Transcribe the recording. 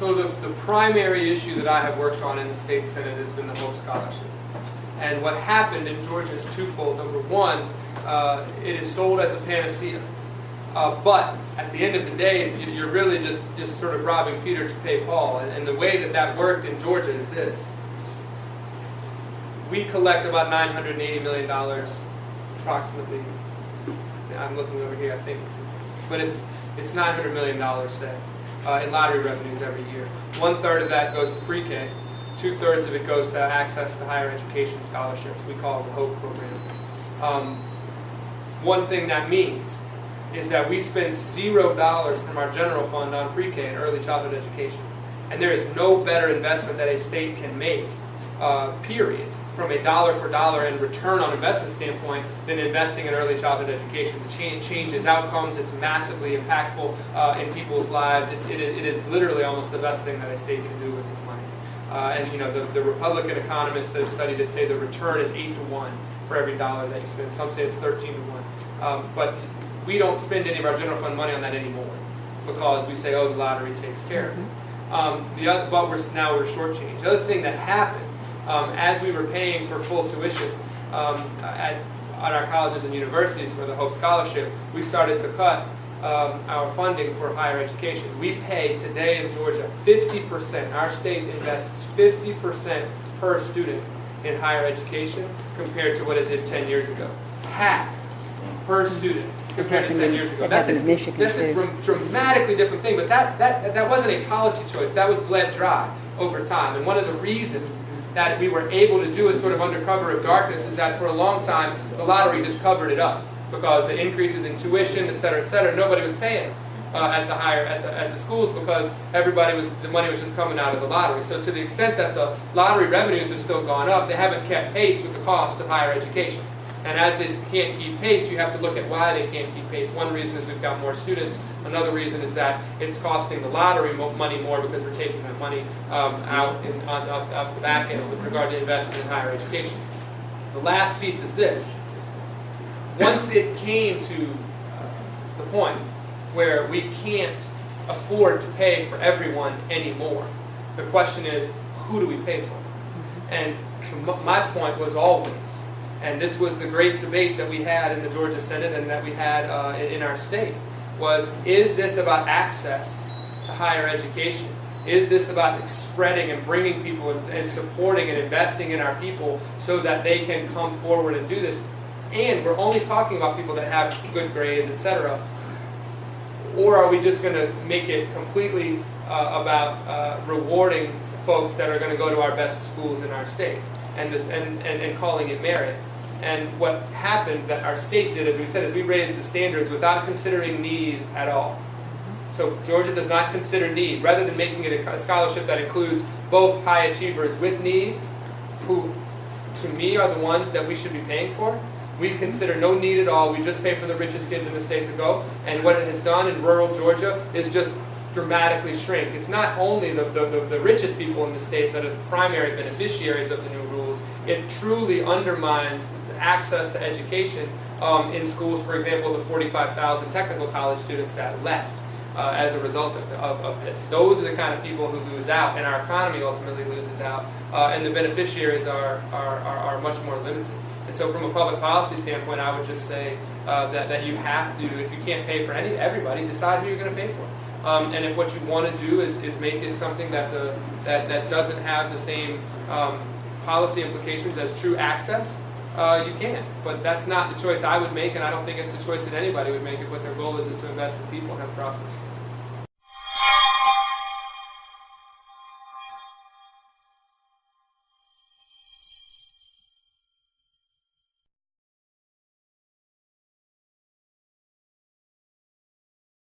So the primary issue that I have worked on in the State Senate has been the Hope Scholarship. And what happened in Georgia is twofold. Number one, it is sold as a panacea. But at the end of the day, you're really just sort of robbing Peter to pay Paul. And the way that worked in Georgia is this. We collect about $980 million, approximately. I'm looking over here, I think. It's $900 million, say, in lottery revenues every year. 1/3 of that goes to pre-K. 2/3 of it goes to access to higher education scholarships. We call it the HOPE program. One thing that means is that we spend $0 from our general fund on pre-K and early childhood education. And there is no better investment that a state can make, period, from a dollar for dollar and return on investment standpoint than investing in early childhood education. The changes outcomes. It's massively impactful in people's lives. It is literally almost the best thing that a state can do with its money. And you know, the Republican economists that have studied it say the return is 8 to 1 for every dollar that you spend. Some say it's 13 to 1. But we don't spend any of our general fund money on that anymore because we say, oh, the lottery takes care of it. But we're shortchanged. The other thing that happened as we were paying for full tuition at our colleges and universities for the Hope Scholarship, we started to cut our funding for higher education. We pay today in Georgia 50%. Our state invests 50% per student in higher education compared to what it did 10 years ago. Half per student compared to 10 years ago. That's a dramatically different thing, but that wasn't a policy choice. That was bled dry over time. And one of the reasons that we were able to do it sort of under cover of darkness is that for a long time the lottery just covered it up because the increases in tuition, et cetera, nobody was paying at the schools because the money was just coming out of the lottery. So to the extent that the lottery revenues have still gone up, they haven't kept pace with the cost of higher education. And as they can't keep pace, you have to look at why they can't keep pace. One reason is we've got more students. Another reason is that it's costing the lottery money more because we're taking that money out off the back end with regard to investment in higher education. The last piece is this. Once it came to the point where we can't afford to pay for everyone anymore, the question is, who do we pay for? And so my point was always, and this was the great debate that we had in the Georgia Senate and that we had in our state, was, is this about access to higher education? Is this about spreading and bringing people and supporting and investing in our people so that they can come forward and do this? And we're only talking about people that have good grades, etc. Or are we just going to make it completely about rewarding folks that are going to go to our best schools in our state and calling it merit? And what happened that our state did, as we said, is we raised the standards without considering need at all. So Georgia does not consider need. Rather than making it a scholarship that includes both high achievers with need, who to me are the ones that we should be paying for, we consider no need at all. We just pay for the richest kids in the state to go. And what it has done in rural Georgia is just dramatically shrink. It's not only the richest people in the state that are the primary beneficiaries of the new rules. It truly undermines access to education in schools. For example, the 45,000 technical college students that left as a result of this. Those are the kind of people who lose out, and our economy ultimately loses out, and the beneficiaries are much more limited. And so from a public policy standpoint, I would just say that you have to, if you can't pay for everybody, decide who you're going to pay for. And if what you want to do is make it something that doesn't have the same policy implications as true access, you can. But that's not the choice I would make, and I don't think it's the choice that anybody would make if what their goal is to invest in people and have prosperous.